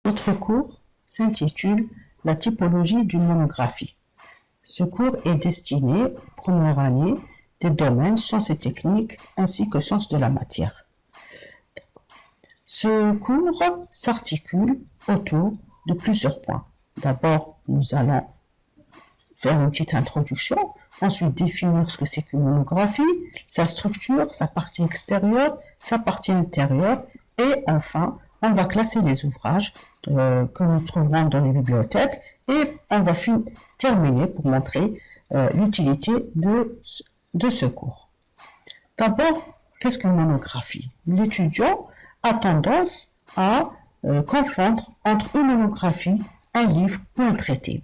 Notre cours s'intitule « La typologie d'une monographie ». Ce cours est destiné aux premières années des domaines sciences et techniques ainsi que sciences de la matière. Ce cours s'articule autour de plusieurs points. D'abord, nous allons faire une petite introduction, ensuite définir ce que c'est qu'une monographie, sa structure, sa partie extérieure, sa partie intérieure, et enfin, on va classer les ouvrages que nous trouverons dans les bibliothèques et on va terminer pour montrer l'utilité de ce cours. D'abord, qu'est-ce qu'une monographie? L'étudiant a tendance à confondre entre une monographie, un livre ou un traité.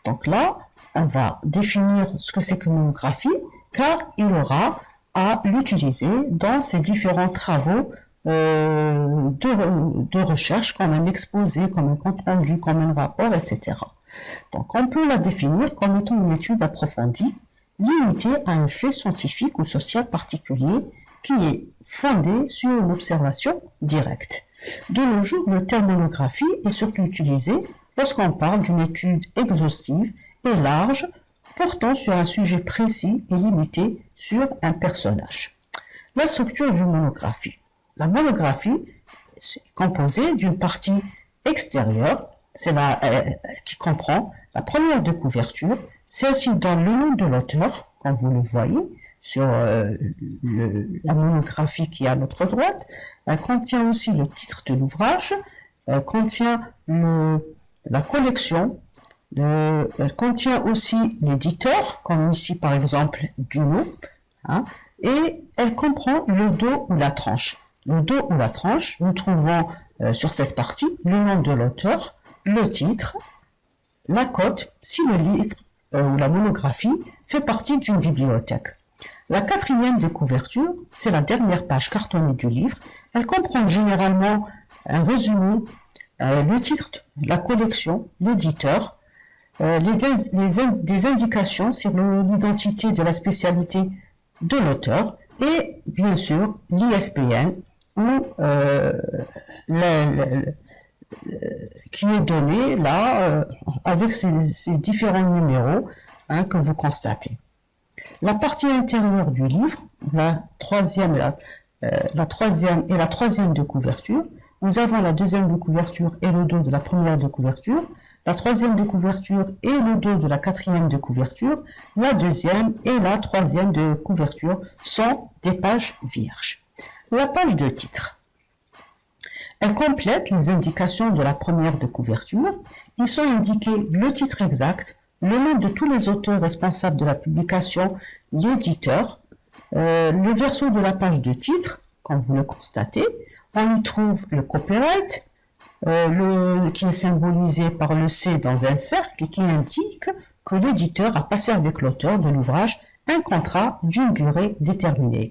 Donc là, on va définir ce que c'est qu'une monographie car il aura à l'utiliser dans ses différents travaux de recherche, comme un exposé, comme un compte rendu, comme un rapport, etc. Donc on peut la définir comme étant une étude approfondie, limitée à un fait scientifique ou social particulier qui est fondé sur une observation directe. De nos jours, le terme monographie est surtout utilisé lorsqu'on parle d'une étude exhaustive et large portant sur un sujet précis et limité sur un personnage. La structure d'une monographie. La monographie est composée d'une partie extérieure, qui comprend la première de couverture, celle-ci donne le nom de l'auteur, comme vous le voyez, sur la monographie qui est à notre droite. Elle contient aussi le titre de l'ouvrage, contient la collection, elle contient aussi l'éditeur, comme ici par exemple Duno, et elle comprend le dos ou la tranche. Le dos ou la tranche, nous trouvons sur cette partie le nom de l'auteur, le titre, la cote, si le livre ou la monographie fait partie d'une bibliothèque. La quatrième de couverture, c'est la dernière page cartonnée du livre. Elle comprend généralement un résumé, le titre, la collection, l'éditeur, des indications sur l'identité de la spécialité de l'auteur et bien sûr l'ISBN ou qui est donné là avec ces différents numéros que vous constatez. La partie intérieure du livre, la troisième et la troisième de couverture, nous avons la deuxième de couverture et le dos de la première de couverture, la troisième de couverture et le dos de la quatrième de couverture, la deuxième et la troisième de couverture sont des pages vierges. La page de titre. Elle complète les indications de la première de couverture. Ils sont indiqués le titre exact, le nom de tous les auteurs responsables de la publication, l'éditeur, le verso de la page de titre, comme vous le constatez. On y trouve le copyright, qui est symbolisé par le C dans un cercle et qui indique que l'éditeur a passé avec l'auteur de l'ouvrage un contrat d'une durée déterminée.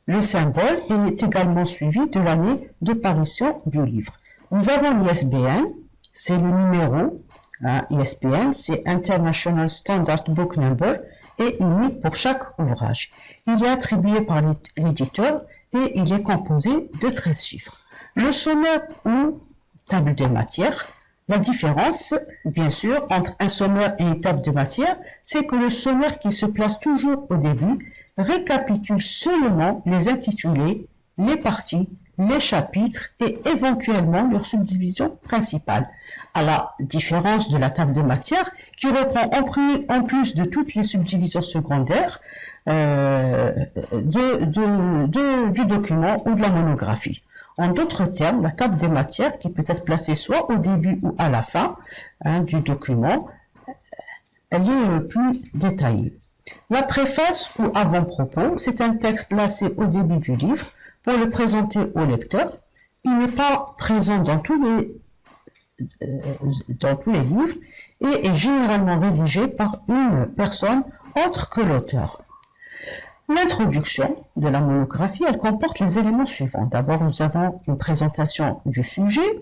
Le symbole est également suivi de l'année de parution du livre. Nous avons l'ISBN, c'est le numéro, ISBN, c'est International Standard Book Number, et unique pour chaque ouvrage. Il est attribué par l'éditeur et il est composé de 13 chiffres. Le sommaire ou table de matière, la différence, bien sûr, entre un sommaire et une table de matière, c'est que le sommaire qui se place toujours au début récapitule seulement les intitulés, les parties, les chapitres et éventuellement leur subdivision principale. À la différence de la table de matière qui reprend en plus de toutes les subdivisions secondaires du document ou de la monographie. En d'autres termes, la table des matières qui peut être placée soit au début ou à la fin du document, elle est plus détaillée. La préface ou avant-propos, c'est un texte placé au début du livre pour le présenter au lecteur. Il n'est pas présent dans tous les livres et est généralement rédigé par une personne autre que l'auteur. L'introduction de la monographie, elle comporte les éléments suivants. D'abord, nous avons une présentation du sujet,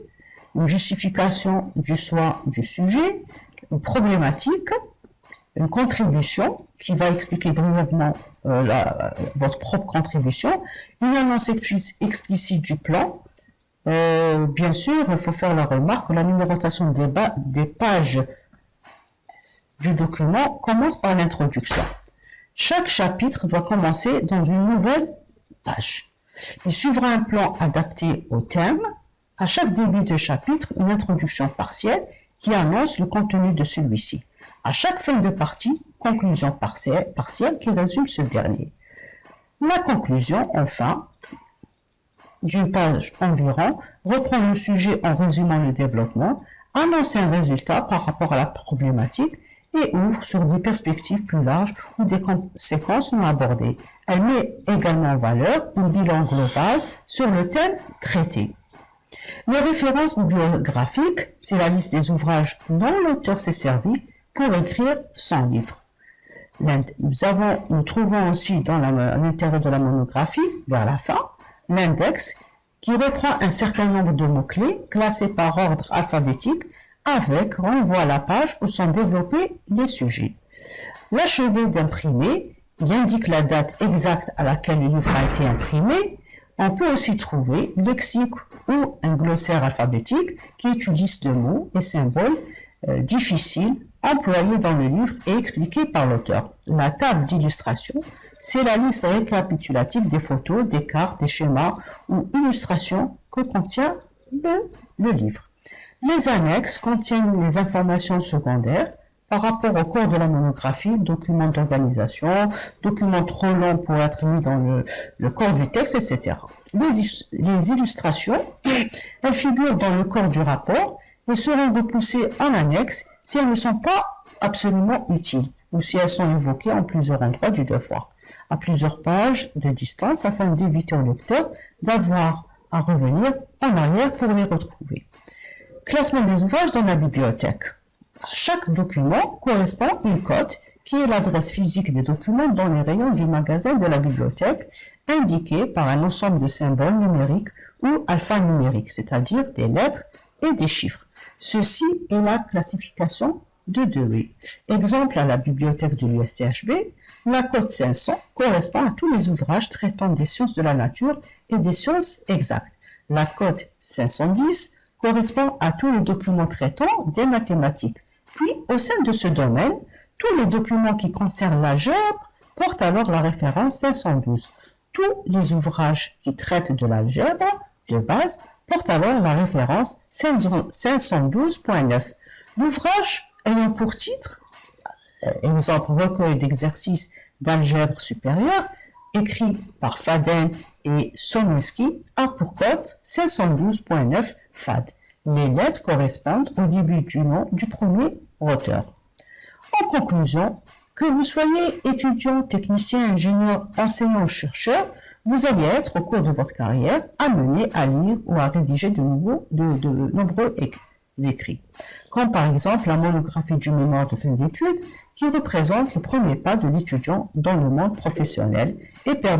une justification du choix du sujet, une problématique, une contribution qui va expliquer brièvement votre propre contribution, une annonce explicite du plan, Bien sûr, il faut faire la remarque que la numérotation des pages du document commence par l'introduction. Chaque chapitre doit commencer dans une nouvelle page. Il suivra un plan adapté au thème. À chaque début de chapitre, une introduction partielle qui annonce le contenu de celui-ci. À chaque fin de partie, conclusion partielle qui résume ce dernier. La conclusion, enfin, d'une page environ, reprend le sujet en résumant le développement, annonce un résultat par rapport à la problématique et ouvre sur des perspectives plus larges ou des conséquences non abordées. Elle met également en valeur un bilan global sur le thème traité. Les références bibliographiques, c'est la liste des ouvrages dont l'auteur s'est servi pour écrire son livre. Nous trouvons aussi à l'intérieur de la monographie, vers la fin, l'index qui reprend un certain nombre de mots-clés classés par ordre alphabétique avec renvoi à la page où sont développés les sujets. L'achevé d'imprimer qui indique la date exacte à laquelle le livre a été imprimé. On peut aussi trouver lexique ou un glossaire alphabétique qui est une liste de mots et symboles difficiles employés dans le livre et expliqués par l'auteur. La table d'illustration, c'est la liste récapitulative des photos, des cartes, des schémas ou illustrations que contient le livre. Les annexes contiennent les informations secondaires par rapport au corps de la monographie, documents d'organisation, documents trop longs pour être mis dans le corps du texte, etc. Les illustrations, elles figurent dans le corps du rapport et seront repoussées en annexe si elles ne sont pas absolument utiles ou si elles sont évoquées en plusieurs endroits du devoir, à plusieurs pages de distance afin d'éviter au lecteur d'avoir à revenir en arrière pour les retrouver. Classement des ouvrages dans la bibliothèque. Chaque document correspond à une cote qui est l'adresse physique des documents dans les rayons du magasin de la bibliothèque, indiquée par un ensemble de symboles numériques ou alphanumériques, c'est-à-dire des lettres et des chiffres. Ceci est la classification de Dewey. Exemple à la bibliothèque de l'USCHB, la cote 500 correspond à tous les ouvrages traitant des sciences de la nature et des sciences exactes. La cote 510 correspond à tous les documents traitant des mathématiques. Puis, au sein de ce domaine, tous les documents qui concernent l'algèbre portent alors la référence 512. Tous les ouvrages qui traitent de l'algèbre de base portent alors la référence 512.9. L'ouvrage ayant pour titre, exemple recueil d'exercices d'algèbre supérieure, écrit par Faden et Sominski, a pour cote 512.9 FAD. Les lettres correspondent au début du nom du premier auteur. En conclusion, que vous soyez étudiant, technicien, ingénieur, enseignant ou chercheur, vous allez être, au cours de votre carrière, amené à lire ou à rédiger de nombreux écrits, comme par exemple la monographie du mémoire de fin d'études, qui représente le premier pas de l'étudiant dans le monde professionnel et permet